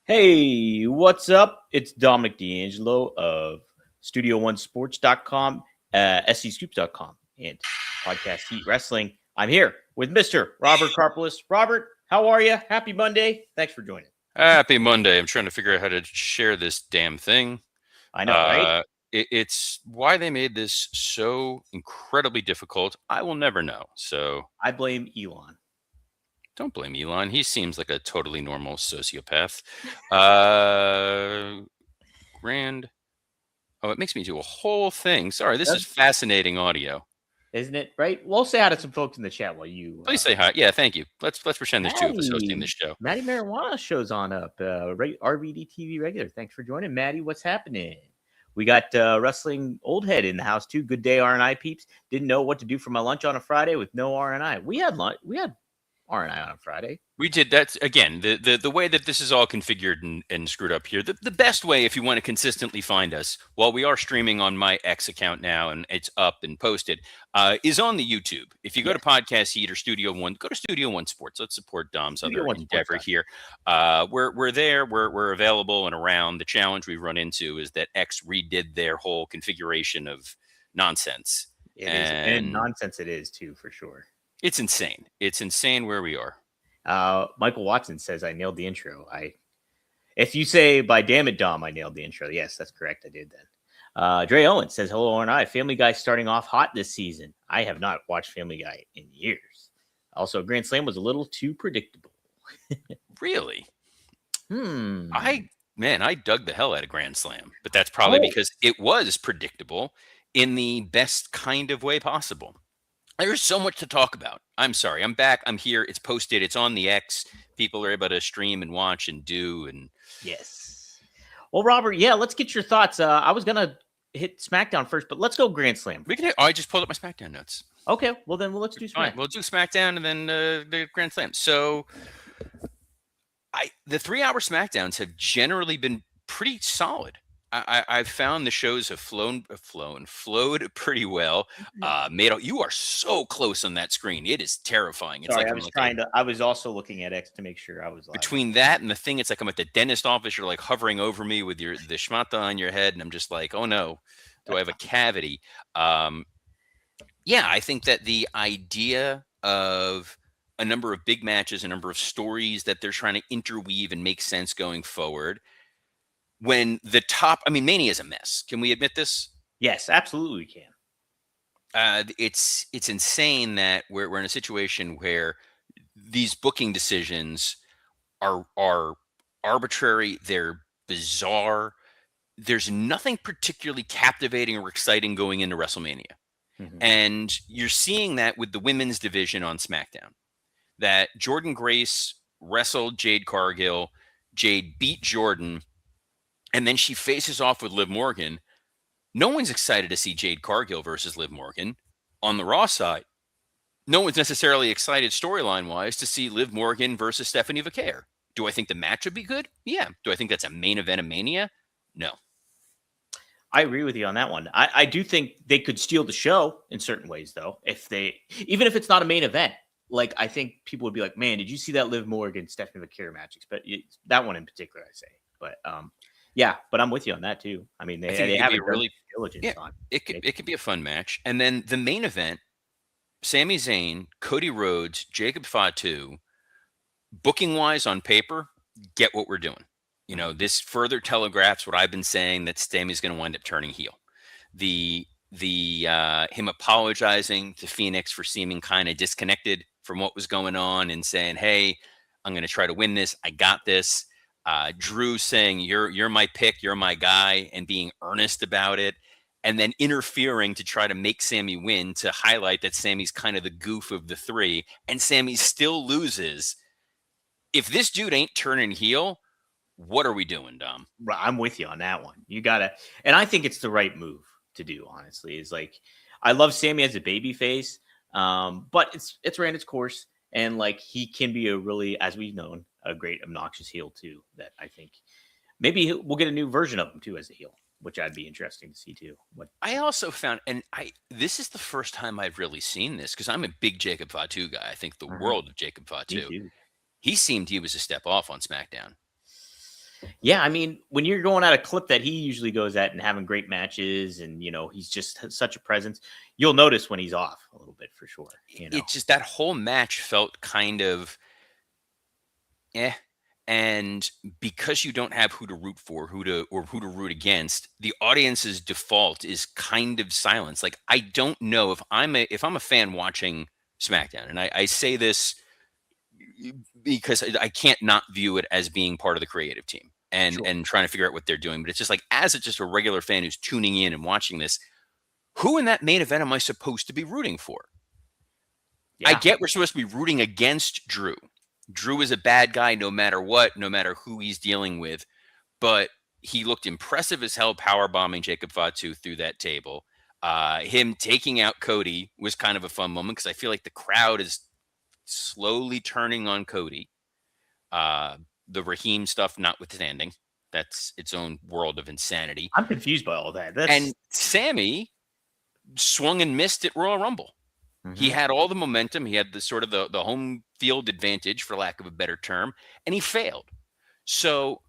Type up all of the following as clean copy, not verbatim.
Hey, what's up? It's Dominic D'Angelo of Studio1Sports.com, SCScoops.com, and Podcast Heat Wrestling. I'm here with Mr. Robert Karpolis. Robert, how are you? Happy Monday. Thanks for joining. Happy Monday. I'm trying to figure out how to share this damn thing. I know, right? It's why they made this so incredibly difficult. I will never know. So I blame Elon. don't blame Elon. He seems like a totally normal sociopath. Grand. Oh, it makes me do a whole thing. Sorry, this is fascinating audio. Isn't it? Right? We'll say hi to some folks in the chat while you. Please say hi. Yeah, thank you. Let's pretend there's two of us hosting this show. Maddie Marijuana shows on up. RVD TV regular. Thanks for joining, Maddie. What's happening? We got Wrestling Old Head in the house too. Good day, RNI peeps. Didn't know what to do for my lunch on a Friday with no RNI. We had lunch. We had RNI on a Friday. We did that again. The way that this is all configured and screwed up here. The best way, if you want to consistently find us, while we are streaming on my X account now and it's up and posted, is on the YouTube. If you go to Podcast Heat or Studio One, go to Studio One Sports. Let's support Dom's other endeavor here. We're there. We're available and around. The challenge we run into is that X redid their whole configuration of nonsense. And nonsense it is too, for sure. It's insane. It's insane where we are. Michael Watson says I nailed the intro. If you say by damn it, Dom, I nailed the intro. Yes, that's correct. I did then. Dre Owen says hello, RNI. Family Guy starting off hot this season. I have not watched Family Guy in years. Also, Grand Slam was a little too predictable. Really? I dug the hell out of Grand Slam, but that's probably because it was predictable in the best kind of way possible. There's so much to talk about. I'm sorry. I'm back. I'm here. It's posted. It's on the X. People are able to stream and watch and do. And yes. Well, Robert, let's get your thoughts. I was going to hit SmackDown first, but let's go Grand Slam. I just pulled up my SmackDown notes. Okay. Well, then let's do SmackDown. Right, we'll do SmackDown and then the Grand Slam. So the 3-hour SmackDowns have generally been pretty solid. I've found the shows have flowed pretty well. You are so close on that screen. It is terrifying. It's Sorry, I was also looking at X to make sure I was live. Between that and the thing, it's like I'm at the dentist office. You're like hovering over me with the schmata on your head, and I'm just like, oh no, do I have a cavity? I think that the idea of a number of big matches, a number of stories that they're trying to interweave and make sense going forward. When the top, Mania is a mess. Can we admit this? Yes, absolutely we can. It's insane that we're in a situation where these booking decisions are arbitrary. They're bizarre. There's nothing particularly captivating or exciting going into WrestleMania. Mm-hmm. And you're seeing that with the women's division on SmackDown. That Jordynne Grace wrestled Jade Cargill. Jade beat Jordan. And then she faces off with Liv Morgan. No one's excited to see Jade Cargill versus Liv Morgan. On the Raw side, no one's necessarily excited storyline-wise to see Liv Morgan versus Stephanie Vaquer. Do I think the match would be good? Yeah. Do I think that's a main event of Mania? No. I agree with you on that one. I do think they could steal the show in certain ways, though. Even if it's not a main event, like I think people would be like, "Man, did you see that Liv Morgan Stephanie Vaquer match?" But that one in particular, I say. But but I'm with you on that too. They have a really diligence on it. It could be a fun match. And then the main event, Sami Zayn, Cody Rhodes, Jacob Fatu, booking wise on paper, get what we're doing. This further telegraphs what I've been saying, that Sami's going to wind up turning heel. Him apologizing to Phoenix for seeming kind of disconnected from what was going on and saying, "Hey, I'm going to try to win this. I got this." Drew saying, you're my pick, you're my guy, and being earnest about it, and then interfering to try to make Sami win, to highlight that Sami's kind of the goof of the three, and Sami still loses. If this dude ain't turning heel, what are we doing, Dom? I'm with you on that one. You gotta, and I think it's the right move to do, honestly. Is like, I love Sami as a baby face, but it's ran its course, and like he can be a really, as we've known, a great obnoxious heel too, that I think maybe we'll get a new version of him too as a heel, which I'd be interesting to see too. I also found, and this is the first time I've really seen this, because I'm a big Jacob Fatu guy. I think the world of Jacob Fatu. He seemed he was a step off on SmackDown. Yeah, I mean, when you're going at a clip that he usually goes at and having great matches, and he's just such a presence, you'll notice when he's off a little bit for sure. It just, that whole match felt kind of eh. And because you don't have who to root for, who to root against, the audience's default is kind of silence. Like, I don't know if I'm a fan watching SmackDown, and I say this because I can't not view it as being part of the creative team and Sure. trying to figure out what they're doing. But it's just like, as just a regular fan who's tuning in and watching this, who in that main event am I supposed to be rooting for? I Yeah. get we're supposed to be rooting against Drew. Drew is a bad guy no matter what, no matter who he's dealing with. But he looked impressive as hell, power bombing Jacob Fatu through that table. Him taking out Cody was kind of a fun moment because I feel like the crowd is slowly turning on Cody. The Raheem stuff notwithstanding, that's its own world of insanity. I'm confused by all that. That's And Sammy swung and missed at Royal Rumble. He Mhm. had all the momentum. He had the sort of the home field advantage, for lack of a better term, and he failed. So,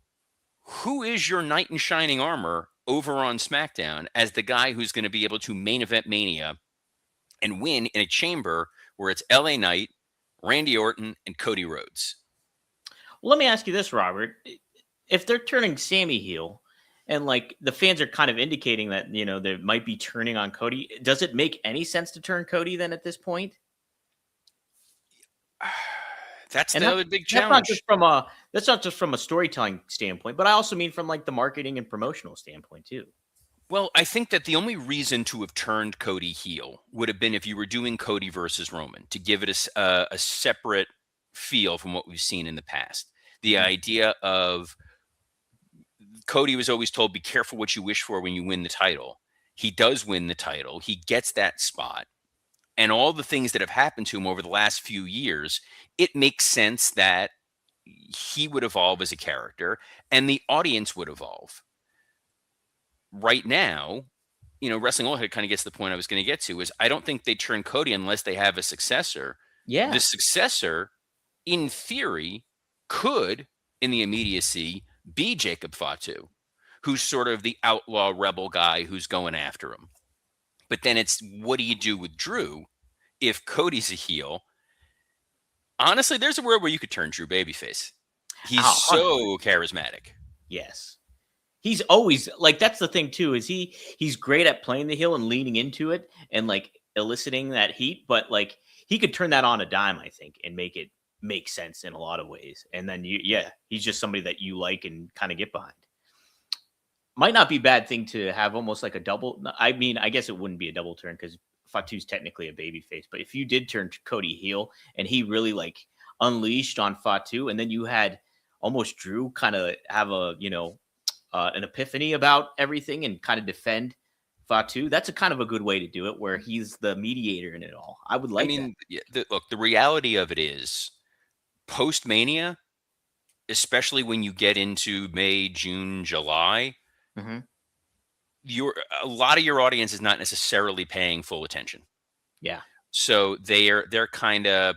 who is your knight in shining armor over on SmackDown as the guy who's going to be able to main event Mania and win in a chamber where it's LA Knight, Randy Orton, and Cody Rhodes? Well, let me ask you this, Robert. If they're turning Sammy heel and like the fans are kind of indicating that, they might be turning on Cody, does it make any sense to turn Cody then at this point? That's And the that's other big that's not just challenge. from a that's not just from a storytelling standpoint, but I also mean from like the marketing and promotional standpoint too. Well, I think that the only reason to have turned Cody heel would have been if you were doing Cody versus Roman to give it a separate feel from what we've seen in the past. The Mhm. idea of Cody was always told, be careful what you wish for when you win the title. He does win the title, he gets that spot. And all the things that have happened to him over the last few years, it makes sense that he would evolve as a character and the audience would evolve. Right now, Wrestling Oilhead kind of gets the point I was going to get to is I don't think they turn Cody unless they have a successor. The Yeah. successor, in theory, could, in the immediacy, be Jacob Fatu, who's sort of the outlaw rebel guy who's going after him. But then it's, what do you do with Drew if Cody's a heel? Honestly, there's a world where you could turn Drew babyface. He's Oh, 100%. so charismatic. Yes. He's always like that's the thing too is he's great at playing the heel and leaning into it and like eliciting that heat, but like he could turn that on a dime, I think, and make it make sense in a lot of ways. And then he's just somebody that you like and kind of get behind. Might not be a bad thing to have almost like a double. I mean, I guess it wouldn't be a double turn because Fatu's technically a baby face. But if you did turn Cody heel and he really like unleashed on Fatu, and then you had almost Drew kind of have a an epiphany about everything and kind of defend Fatu, that's a kind of a good way to do it, where he's the mediator in it all. I would I like that. mean, look, the reality of it is post Mania, especially when you get into May, June, July, Hmm. your a lot of your audience is not necessarily paying full attention. Yeah, So they're kind of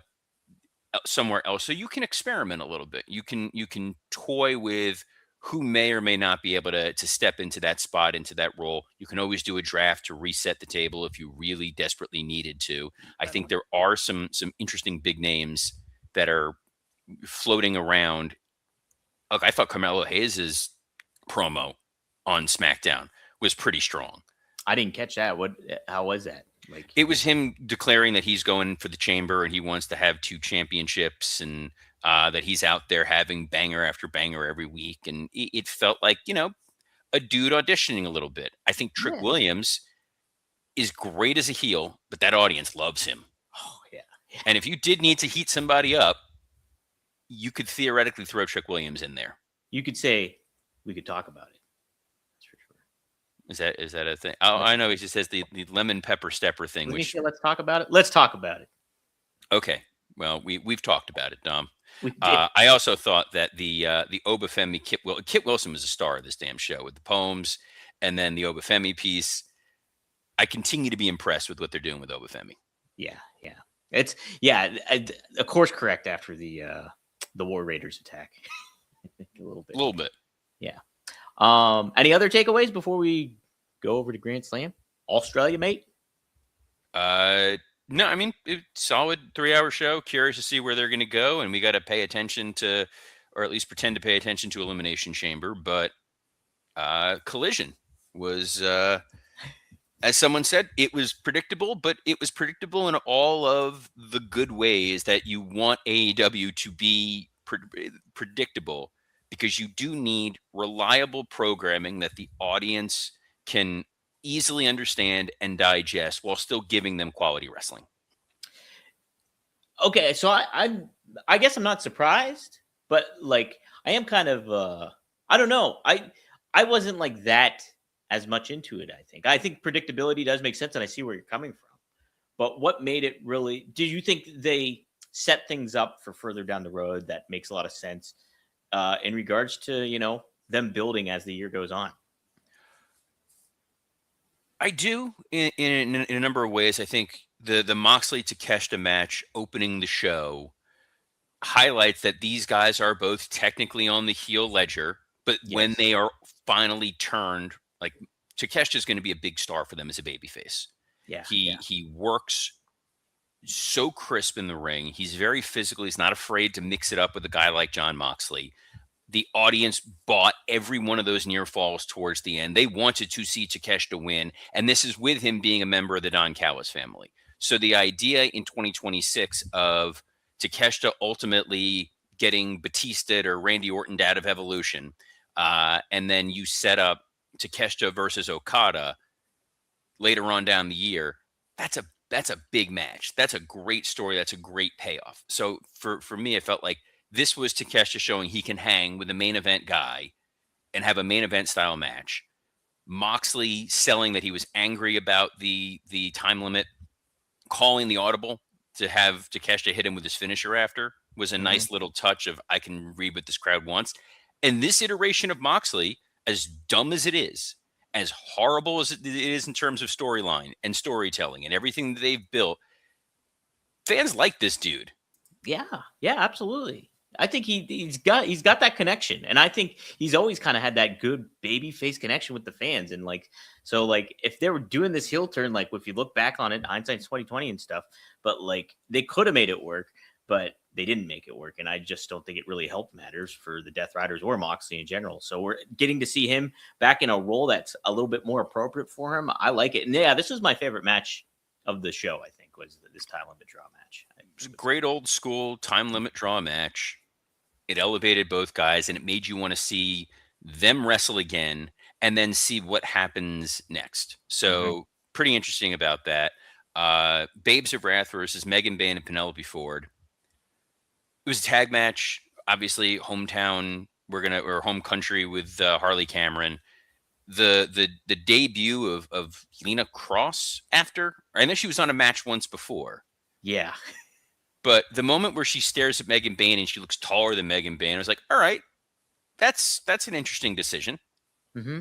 somewhere else. So you can experiment a little bit. You can toy with who may or may not be able to step into that spot, into that role. You can always do a draft to reset the table if you really desperately needed to. I think definitely. there are some interesting big names that are floating around. Look, I thought Carmelo Hayes' promo on SmackDown was pretty strong. I didn't catch that. What? How was that? Like, It was him declaring that he's going for the chamber and he wants to have 2 championships, and that he's out there having banger after banger every week. And it felt like, a dude auditioning a little bit. I think Trick yeah. Williams is great as a heel, but that audience loves him. Oh yeah, yeah. And if you did need to heat somebody up, you could theoretically throw Trick Williams in there. You could say we could talk about it. That's for sure. Is that a thing? Oh, Let's I know. He just says the lemon pepper stepper thing, let me which say. Let's talk about it. Let's talk about it. okay. Well, we've talked about it, Dom. We did. I also thought that the Obafemi Kit Wilson was a star of this damn show with the poems, and then the Obafemi piece. I continue to be impressed with what they're doing with Obafemi. Yeah, yeah. It's of course correct after the War Raiders attack. A little A bit. little bit. Yeah. Any other takeaways before we go over to Grand Slam? Australia, mate? Uh, no, I mean, solid 3 hour show. Curious to see where they're going to go, and we got to pay attention to, or at least pretend to pay attention to Elimination Chamber. But Collision was, as someone said, it was predictable, but it was predictable in all of the good ways that you want AEW to be predictable, because you do need reliable programming that the audience can easily understand and digest while still giving them quality wrestling. Okay, so I guess I'm not surprised, but like I am kind of I don't know. I wasn't like that as much into it, I think predictability does make sense and I see where you're coming from. But what made it really, do you think they set things up for further down the road that makes a lot of sense in regards to, them building as the year goes on? I do in a number of ways. I think the Moxley Takeshita match opening the show highlights that these guys are both technically on the heel ledger, but when Yes. they are finally turned, like Takeshita is going to be a big star for them as a babyface. Yeah. Yeah. He works so crisp in the ring. He's very physical. He's not afraid to mix it up with a guy like John Moxley. The audience bought every one of those near falls towards the end. They wanted to see Takeshita win, and this is with him being a member of the Don Callis family. So the idea in 2026 of Takeshita ultimately getting Batista or Randy Orton out of Evolution, and then you set up Takeshita versus Okada later on down the year, that's a big match. That's a great story. That's a great payoff. So for me, I felt like this was Takeshita showing he can hang with the main event guy and have a main event style match. Moxley selling that he was angry about the time limit, calling the audible to have Takeshita hit him with his finisher after was a Hmm. nice little touch of I can read what this crowd wants. And this iteration of Moxley, as dumb as it is, as horrible as it is in terms of storyline and storytelling and everything that they've built, fans like this dude. Yeah, yeah, absolutely. I think he's got that connection, and I think he's always kind of had that good baby face connection with the fans, and like so, like if they were doing this heel turn, like if you look back on it, hindsight's 2020 and stuff, but like they could have made it work, but they didn't make it work, and I just don't think it really helped matters for the Death Riders or Moxley in general. So we're getting to see him back in a role that's a little bit more appropriate for him. I like it, and yeah, this was my favorite match of the show. I think was this time limit draw match. It was a great old school time limit draw match. It elevated both guys and it made you want to see them wrestle again and then see what happens next. Mhm. So pretty interesting about that. Babes of Wrath versus Megan Bayne and Penelope Ford. It was a tag match, obviously hometown. Or home country with Harley Cameron. The debut of Lena Cross after. I know she was on a match once before, Yeah. but the moment where she stares at Megan Bayne and she looks taller than Megan Bayne, I was like, all right, that's an interesting decision. Hmm.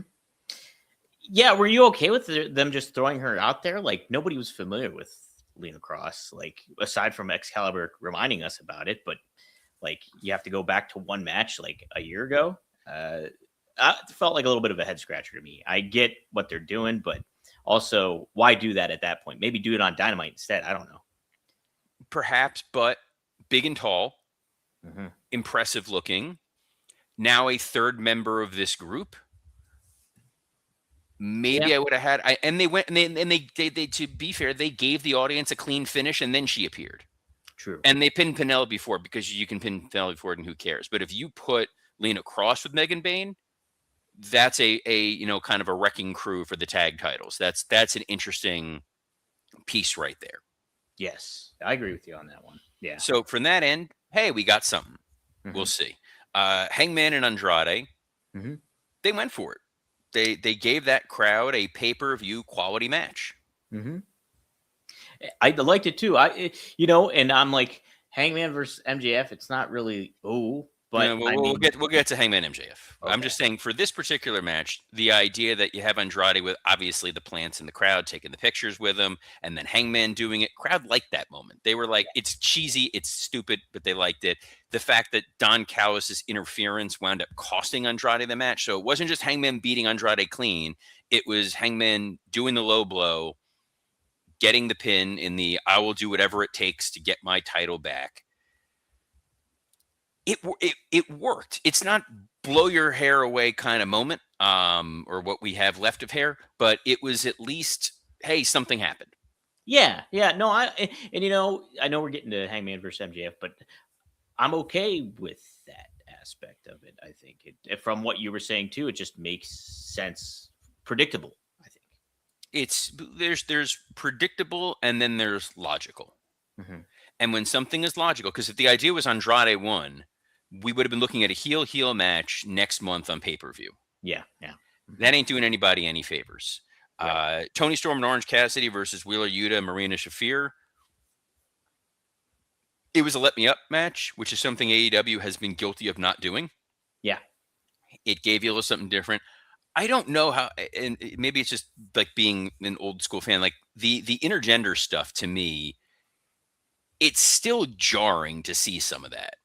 Yeah, were you okay with them just throwing her out there? Like nobody was familiar with Lena Cross, like aside from Excalibur reminding us about it. But like you have to go back to one match like a year ago. It felt like a little bit of a head scratcher to me. I get what they're doing, but also why do that at that point? Maybe do it on Dynamite instead. I don't know. Perhaps, but big and tall, Hmm. impressive looking. Now a third member of this group. Yeah, Maybe I would have had. And they went and they to be fair, they gave the audience a clean finish, and then she appeared. true. And they pinned Penelope Ford because you can pin Penelope Ford, and who cares? But if you put Lena Cross with Megan Bayne, that's a kind of a wrecking crew for the tag titles. That's an interesting piece right there. Yes, I agree with you on that one. Yeah. So from that end, hey, we got something. We'll Hmm. see. Hangman and Andrade, Hmm. they went for it. They gave that crowd a pay-per-view quality match. Hmm. I liked it too. And I'm like Hangman versus MJF. It's not really But I mean, We'll get to Hangman MJF. I'm okay, just saying for this particular match, the idea that you have Andrade with obviously the plants in the crowd taking the pictures with him, and then Hangman doing it, crowd liked that moment. They were like, it's cheesy, it's stupid, but they liked it. The fact that Don Callis' interference wound up costing Andrade the match, so it wasn't just Hangman beating Andrade clean; it was Hangman doing the low blow, getting the pin in the "I will do whatever it takes to get my title back." It worked. It's not blow your hair away kind of moment, or what we have left of hair, but it was at least, hey, something happened. yeah, yeah. No, and I know we're getting to Hangman versus MJF, but I'm okay with that aspect of it. I think from what you were saying too, it just makes sense, predictable. I think. It's there's predictable and then there's logical. Hmm. And when something is logical, because if the idea was Andrade won, we would have been looking at a heel match next month on pay-per-view. Yeah, yeah. Hmm. That ain't doing anybody any favors. Right. Tony Storm and Orange Cassidy versus Wheeler Yuta and Marina Shafir. It was a let me up match, which is something AEW has been guilty of not doing. Yeah. It gave you a little something different. I don't know how, and maybe it's just like being an old school fan. Like the intergender stuff to me, it's still jarring to see some of that.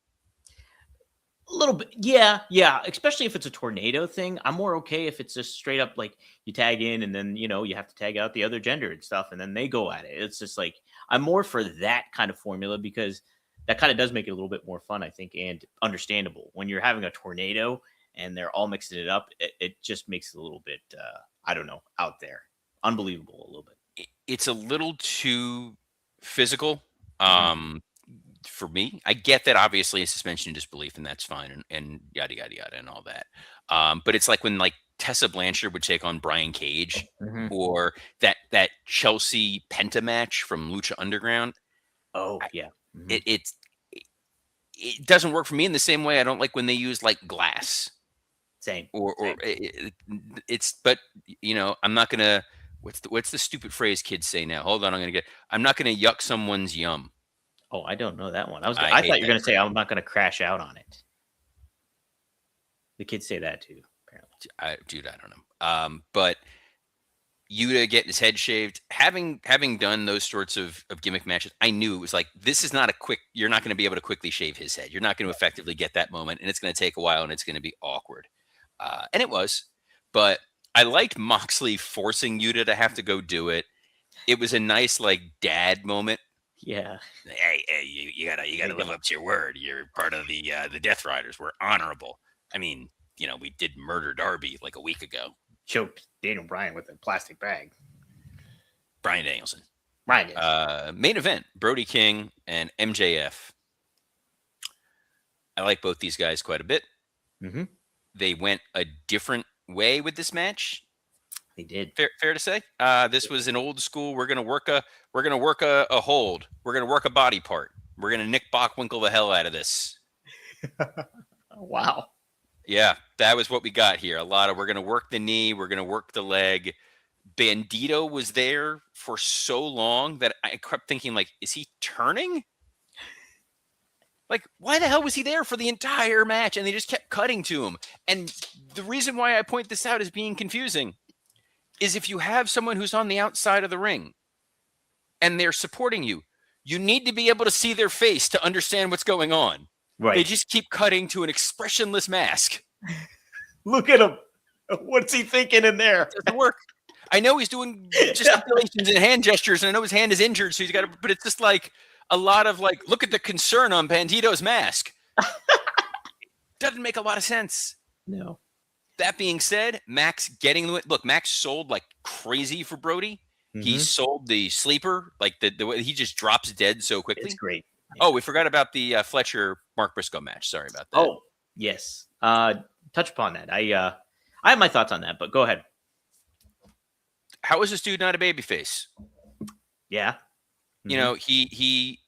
A little bit, yeah, yeah. Especially if it's a tornado thing, I'm more okay if it's just straight up like you tag in and then you have to tag out the other gender and stuff, and then they go at it. It's just like I'm more for that kind of formula because that kind of does make it a little bit more fun, I think, and understandable. When you're having a tornado and they're all mixing it up, it just makes it a little bit, I don't know, out there, unbelievable a little bit. It's a little too physical. Hmm. For me, I get that obviously a suspension of disbelief, and that's fine, and yada yada yada, and all that. But it's like when like Tessa Blanchard would take on Brian Cage, Hmm. or that Chelsea Penta match from Lucha Underground. Oh I, yeah. Hmm. it doesn't work for me in the same way I don't like when they use like glass Same, or same. it's. But I'm not gonna. What's the stupid phrase kids say now? Hold on, I'm not gonna yuck someone's yum. Oh, I don't know that one. I I hate thought you were that gonna say phrase. I'm not gonna crash out on it. The kids say that too, apparently. Dude, I don't know. But Yuta getting his head shaved, having done those sorts of gimmick matches, I knew it was like this is not a quick. You're not going to be able to quickly shave his head. You're not going to effectively get that moment, and it's going to take a while, and it's going to be awkward. And it was, but I liked Moxley forcing Yuta to have to go do it. It was a nice like dad moment. Yeah. Hey, you There gotta you live go. up to your word. You're part of the Death Riders. We're honorable. I mean, we did murder Darby like a week ago. Choked Daniel Bryan with a plastic bag. Brian Danielson. Ryan is. Main event: Brody King and MJF. I like both these guys quite a bit. Hmm. They went a different way with this match. They did. Fair to say. This was an old school. We're gonna work a hold. We're gonna work a body part. We're gonna Nick Bockwinkel the hell out of this. Wow. Yeah, that was what we got here. A lot of we're going to work the knee, we're going to work the leg. Bandito was there for so long that I kept thinking, like, is he turning? Like, why the hell was he there for the entire match? And they just kept cutting to him. And the reason why I point this out as being confusing is if you have someone who's on the outside of the ring and they're supporting you, you need to be able to see their face to understand what's going on. They Right. just keep cutting to an expressionless mask. Look at him. What's he thinking in there? Doesn't work. I know he's doing gesticulations and hand gestures, and I know his hand is injured, so he's got to. But it's just like a lot of like, look at the concern on Bandito's mask. Doesn't make a lot of sense. No. That being said, Max getting the look. Max sold like crazy for Brody. He Hmm. sold the sleeper, like the way he just drops dead so It's quickly. great. Oh, Yeah. we forgot about the Fletcher Mark Briscoe match. Sorry about that. Oh, yes. Touch upon that. I have my thoughts on that, but go ahead. How is this dude not a babyface? Yeah. He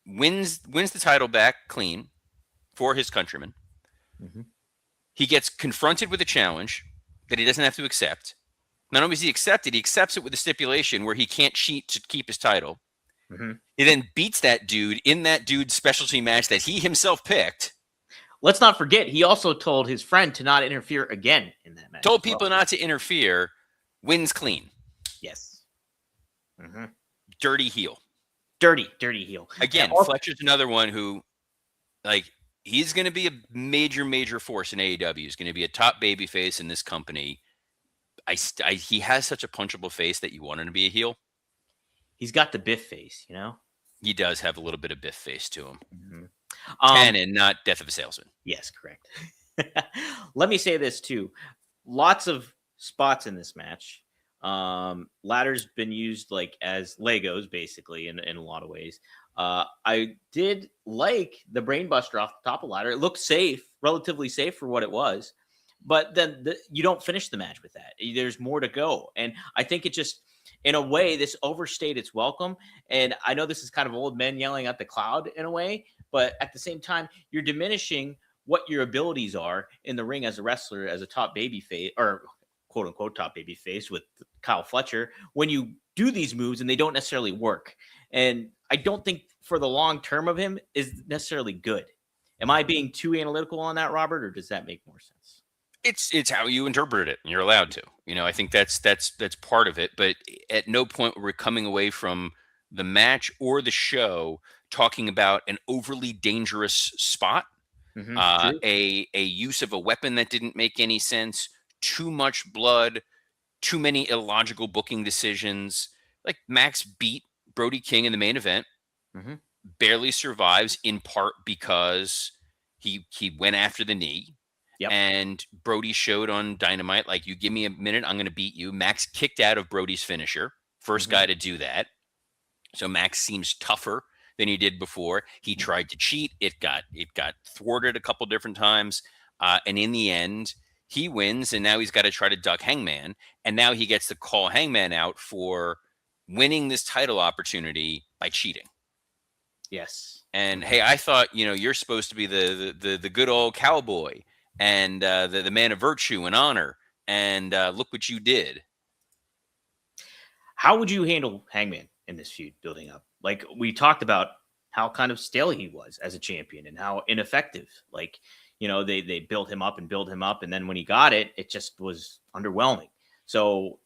wins the title back clean for his countrymen. Hmm. He gets confronted with a challenge that he doesn't have to accept. Not only does he accept it, he accepts it with a stipulation where he can't cheat to keep his title. Hmm. He then beats that dude in that dude's specialty match that he himself picked. let's not forget, he also told his friend to not interfere again in that match Told as well. people not to interfere, wins clean. Yes. Mm-hmm. Dirty heel. Dirty heel. And Again, also, Fletcher's another one who, like, he's going to be a major force in AEW. He's going to be a top baby face in this company. He has such a punchable face that you want him to be a heel. he's got the Biff face, you know? He does have a little bit of Biff face to him. Mm-hmm. Canon, not Death of a Salesman. Yes, correct. Let me say this too. Lots of spots in this match. Ladders been used like as Legos, basically, in a lot of ways. I did like the brainbuster off the top of ladder. It looked safe, relatively safe for what it was. But then you don't finish the match with that. There's more to go. And I think it just, in a way, this overstayed its welcome. And I know this is kind of old men yelling at the cloud in a way, but at the same time, you're diminishing what your abilities are in the ring as a wrestler, as a top baby face, or quote unquote top baby face with Kyle Fletcher, when you do these moves and they don't necessarily work. And I don't think for the long term of him is necessarily good. Am I being too analytical on that, Robert, or does that make more sense? It's how you interpret it, and you're allowed to. I think that's part of it. But at no point we're coming away from the match or the show talking about an overly dangerous spot, True. a use of a weapon that didn't make any sense, too much blood, too many illogical booking decisions. Like Max beat Brody King in the main event, Mm-hmm. barely survives in part because he went after the knee. Yep. And Brody showed on Dynamite, like, you give me a minute, I'm going to beat you. Max kicked out of Brody's finisher. First guy to do that. So Max seems tougher than he did before. He tried to cheat. It got thwarted a couple different times. And in the end, he wins. And now he's got to try to duck Hangman. And now he gets to call Hangman out for winning this title opportunity by cheating. Yes. And hey, I thought, you're supposed to be the good old cowboy and the man of virtue and honor. And look what you did. How would you handle Hangman in this feud building up? Like we talked about how kind of stale he was as a champion and how ineffective. Like, they built him up and built him up. And then when he got it, it just was underwhelming. So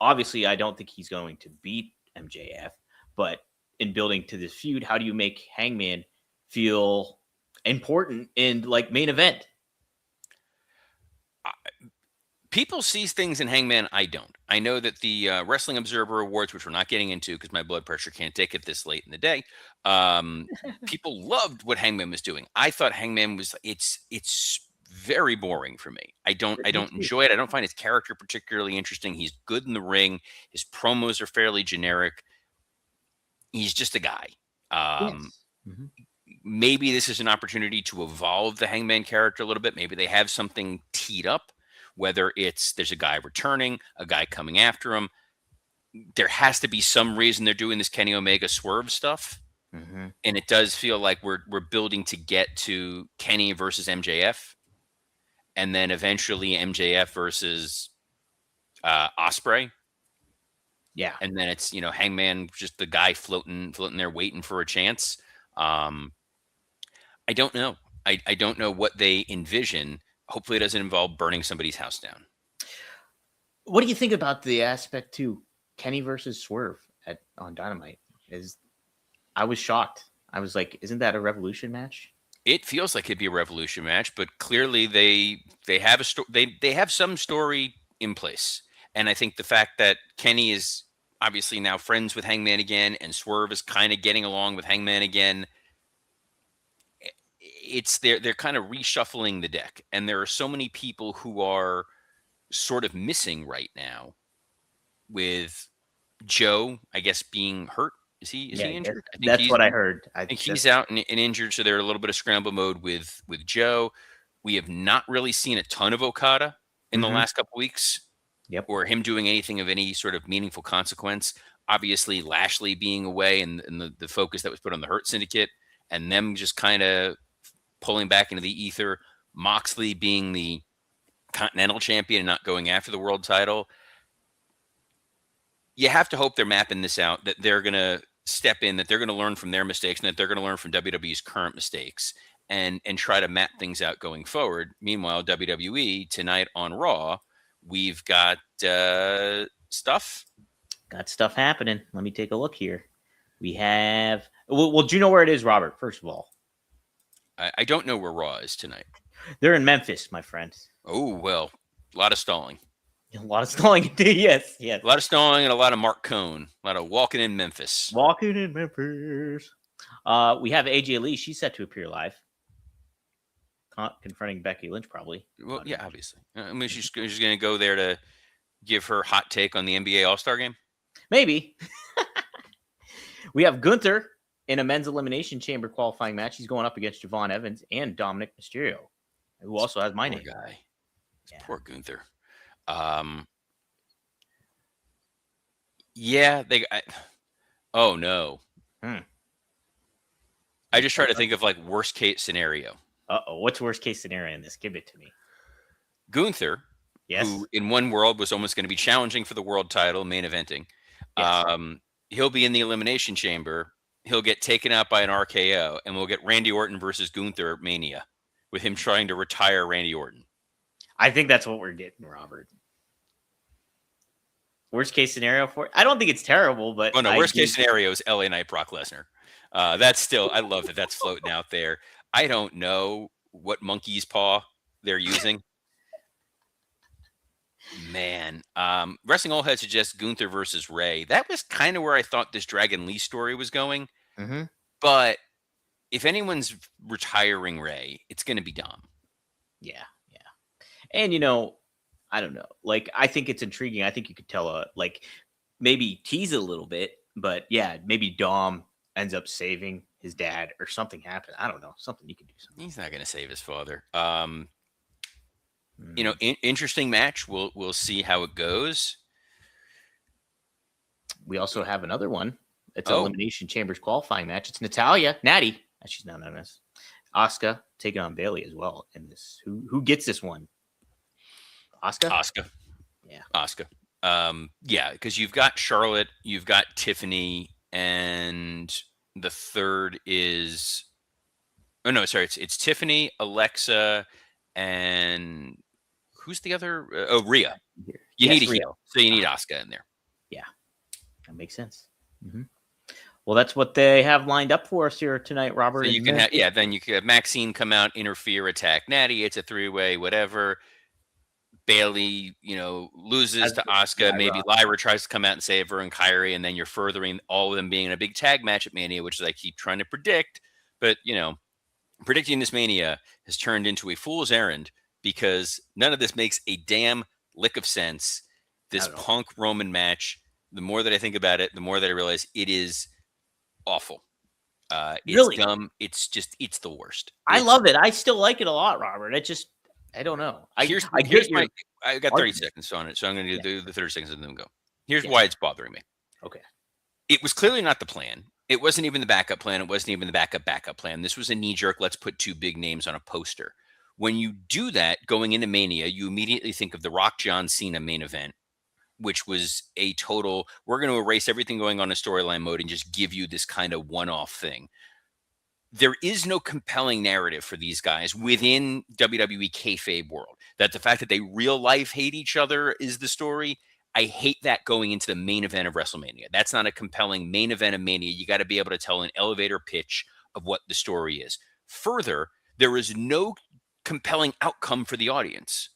obviously, I don't think he's going to beat MJF. But in building to this feud, how do you make Hangman feel important in like main event? People see things in Hangman I don't. I know that the Wrestling Observer Awards, which we're not getting into because my blood pressure can't take it this late in the day, people loved what Hangman was doing. I thought Hangman was it's very boring for me. I don't enjoy it. I don't find his character particularly interesting. He's good in the ring. His promos are fairly generic. He's just a guy. Yes. Mm-hmm. Maybe this is an opportunity to evolve the Hangman character a little bit. Maybe they have something teed up. Whether there's a guy returning, a guy coming after him, there has to be some reason they're doing this Kenny Omega swerve stuff, and it does feel like we're building to get to Kenny versus MJF, and then eventually MJF versus Ospreay. Yeah, and then it's Hangman just the guy floating there waiting for a chance. I don't know. I don't know what they envision. Hopefully it doesn't involve burning somebody's house down. What do you think about the aspect too? Kenny versus Swerve on Dynamite I was shocked. I was like, isn't that a Revolution match? It feels like it'd be a Revolution match, but clearly they have they have some story in place. And I think the fact that Kenny is obviously now friends with Hangman again and Swerve is kind of getting along with Hangman again, they're kind of reshuffling the deck, and there are so many people who are sort of missing right now. With Joe, I guess, being hurt. Is he injured? I think that's what I heard. I think he's out and injured, so they're a little bit of scramble mode with Joe. We have not really seen a ton of Okada in the last couple weeks, or him doing anything of any sort of meaningful consequence. Obviously, Lashley being away and the focus that was put on the Hurt Syndicate, and them just kind of pulling back into the ether. Moxley being the Continental Champion and not going after the world title. You have to hope they're mapping this out, that they're going to step in, that they're going to learn from their mistakes, and that they're going to learn from WWE's current mistakes. and try to map things out going forward. Meanwhile, WWE tonight on Raw, we've got stuff. Got stuff happening. Let me take a look here. We have. Well, do you know where it is, Robert? First of all, I don't know where Raw is tonight. they're in Memphis, my friend. Oh, well, a lot of stalling. A lot of stalling. Yes, yes. A lot of stalling and a lot of Mark Cohn. A lot of walking in Memphis. Walking in Memphis. We have AJ Lee. She's set to appear live. Confronting Becky Lynch, probably. Well, yeah, obviously. I mean, she's going to go there to give her hot take on the NBA All-Star game? Maybe. We have Gunther in a men's elimination chamber qualifying match. He's going up against Javon Evans and Dominic Mysterio, who also has my name. Guy. Yeah. Poor Gunther. Yeah, oh no. I just try to think of like worst case scenario. What's worst case scenario in this? Give it to me. Gunther, yes, who in one world was almost going to be challenging for the world title, main eventing. Yes. He'll be in the elimination chamber. He'll get taken out by an RKO, and we'll get Randy Orton versus Gunther at Mania, with him trying to retire Randy Orton. I think that's what we're getting, Robert. Worst case scenario for it? I don't think it's terrible, but Worst case scenario is LA Knight Brock Lesnar. That's still, I love that that's floating out there. I don't know what monkey's paw they're using. Man, Wrestling All Head suggests Gunther versus Ray. That was kind of where I thought this Dragon Lee story was going. Mm-hmm. But if anyone's retiring Ray, it's going to be Dom. Yeah. And, I don't know. Like, I think it's intriguing. I think you could tell, maybe tease it a little bit. But, yeah, maybe Dom ends up saving his dad or something happens. I don't know. Something you could do. Something. He's not going to save his father. Interesting match. We'll see how it goes. We also have another one. It's an Elimination Chambers qualifying match. It's Natty, as she's now known as, Asuka taking on Bayley as well in this. Who gets this one? Asuka. Yeah. Asuka. Yeah, because you've got Charlotte, you've got Tiffany, and the third is. Oh no, sorry, it's Tiffany, Alexa, and who's the other? Rhea. You need a heel, so you need Asuka in there. Yeah, that makes sense. Mm-hmm. Well, that's what they have lined up for us here tonight, Robert. So you can have, then you can have Maxine come out, interfere, attack Natty. It's a three-way, whatever. Bayley, loses to Asuka. Maybe Lyra tries to come out and save her, and Kyrie, and then you're furthering all of them being in a big tag match at Mania, which is I keep trying to predict. But, predicting this Mania has turned into a fool's errand because none of this makes a damn lick of sense. This Punk Roman match, the more that I think about it, the more that I realize it is awful. It's really dumb. It's the worst. I love it. I still like it a lot, Robert. I don't know. I got 30 seconds on it, so I'm going to do the 30 seconds and then go. Here's why it's bothering me. Okay. It was clearly not the plan. It wasn't even the backup plan. It wasn't even the backup plan. This was a knee-jerk, let's put two big names on a poster. When you do that going into Mania, you immediately think of the Rock John Cena main event, which was a total, we're going to erase everything going on in storyline mode and just give you this kind of one-off thing. There is no compelling narrative for these guys within WWE kayfabe world. That the fact that they real life hate each other is the story. I hate that going into the main event of WrestleMania. That's not a compelling main event of Mania. You got to be able to tell an elevator pitch of what the story is. Further, there is no compelling outcome for the audience.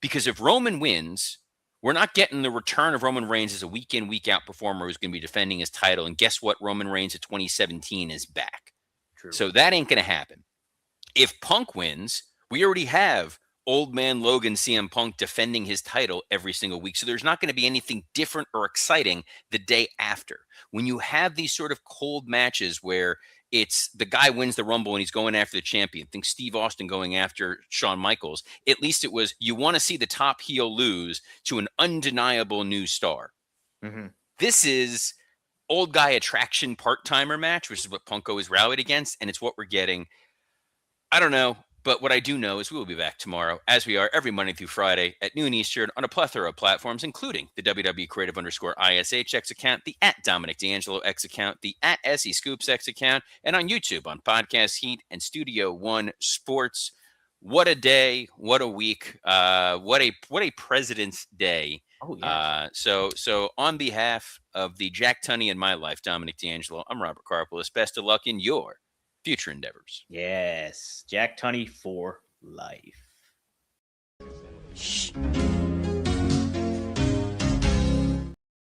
Because if Roman wins, we're not getting the return of Roman Reigns as a week in, week out performer who's going to be defending his title. And guess what? Roman Reigns of 2017 is back. True. So that ain't going to happen. If Punk wins, we already have Old Man Logan CM Punk defending his title every single week. So there's not going to be anything different or exciting the day after. When you have these sort of cold matches where it's the guy wins the Rumble and he's going after the champion. Think Steve Austin going after Shawn Michaels. At least it was, you want to see the top heel lose to an undeniable new star. Mm-hmm. This is old guy attraction part-timer match, which is what Punk always rallied against, and it's what we're getting. I don't know. But what I do know is we will be back tomorrow, as we are every Monday through Friday at noon Eastern on a plethora of platforms, including the WW Creative _ISH X account, the at Dominic D'Angelo X account, the at SE Scoops X account, and on YouTube on Podcast Heat and Studio One Sports. What a day! What a week! What a President's Day! Oh yes. So on behalf of the Jack Tunney in my life, Dominic D'Angelo, I'm Robert Karpolis. Best of luck in your future endeavors. Yes. Jack Tunney for life. Shh.